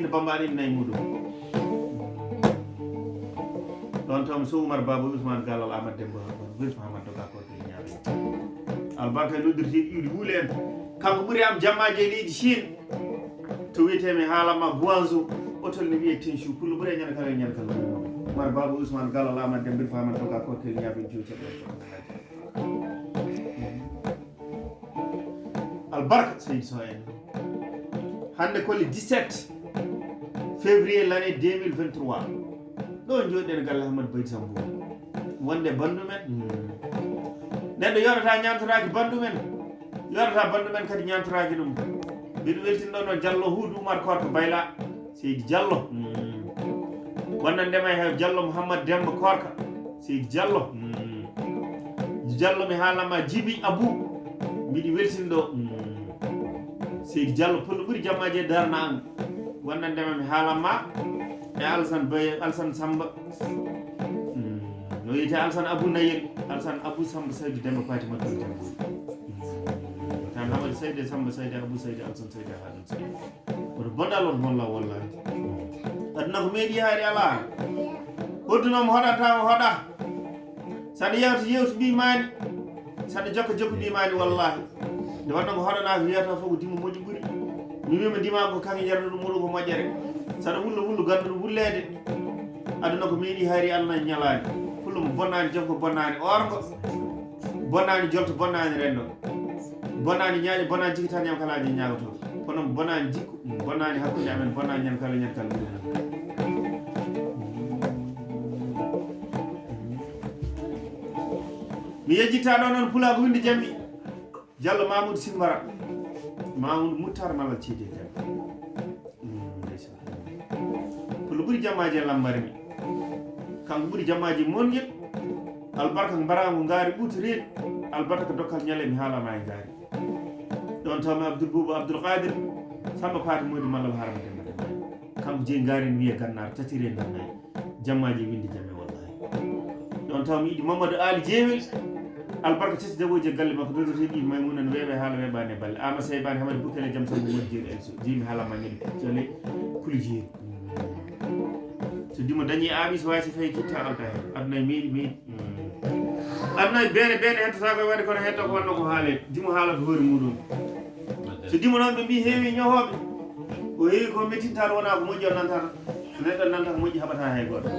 Mbammba I nayi muɗum ɗon tom so Oumar Baba Ousmane Gallal Amadou Demba Wirfa Hamad Doga Koto ñaaɓe albarka e noddirtiɗi iwdi huule en kanko ɓuuri am jammaji e leydi Chine to wiyetemi haalama Guangzhou otol ne wiye Tenchu pullo ɓuuri e ñande kala e ñande kala Oumar Baba Ousmane Gallal Amadou Demba Wirfa Hamad Doga Koto ñaaɓe juuteɗe albarka seydi so en hande ko le 17 février l'année 2023 ɗo jooɗiɗen galle Hamadou Baydy Sambo wonde bandu men neɗɗo yonata ñantoraki bandu men yonata bandu men kadi ñantoraki ɗum mbiɗo weltinɗo noon Diallo Huudu Oumar Korka Bayla Seydi Diallo wonno ndema he Diallo Mouhamadou Demba Korka Seydi Diallo Diallo mi haalama Djibi Abou mbiɗi weltinɗo Seydi Diallo pullo ɓuuri jammaji e darna an wonno ndema mi haalanma e Alassane Baye Alassane Samba no wiyete Alassane Abou Nayel Alassane Abou Samba Seydi Demba Fatima Dol Dembo tan Hamadi Seydi Samba Seydi Abou Seydi Alassane Seydi Hadim Seydi oto bondal on holla wallahi aduna ko meeɗi haari ala hoddunomo hoɗatama hoɗa saɗa yewta mbimani saɗa jokka mbimani wallahi nde wonno ko hoɗana ko wiyata fof ko dimma moƴƴi ɓuuri mi wima ndima ko kanke jarata ɗum muɗum ko moƴƴere saɗa wullo ganduɗo wullede aduna ko meeɗi haari Allah ñalani fullo mo bonnani joom ko bonnani orgo bonnani jolto bonnani rendo bonnani ñaaƴo bonnani jigita ñam kalaji ñagoto kono mo bonnani jikku bonnani hakkude amen bonnani ñan kala mi yejjitta ɗo noon pula ko winde jammi Diallo Mamoudou Simbara Mamoudou Moutar Malal Thiété pullo ɓuuri jammaji e lambare mi kanko ɓuuri jammaji monguel albarka ko mbarago ngaari ɓuutoriɗo albarka ko dokkal ñale mi haalama e ngaari ɗon tawmi Abdoul Boubou Abdoul Qadir Samba Paati Modi Malal Harama Demba Demba kanko jeeyi ngaari mi wiye Gannar tatiri e nder nayi jammaji winde jamme wallahi ɗon tawmi iɗi Mamadou Ali Jeewel albarka tati jaɓoji e galle makko dodorteɗi Maymuna no weeɓe haala weeɓani e balle Ama Seybani Hamadi Boukele jaam sango woni jeeri elso jeemi haalama ñaɗi jole kuli jeeri so dimo dañi aaɓi so wawi so fayi kitta alta hen aduna e meeɗi aduna e bene hettata koye waɗi kono hetto ko wonno ko haale dimo haalata hoore muɗum so dimo noon ɓe mbi heewi ñohoɓe ko heewi ko mettintaɗo wona ko moƴƴi o nantata so neɗɗo nanta ko moƴƴi haɓata hay goto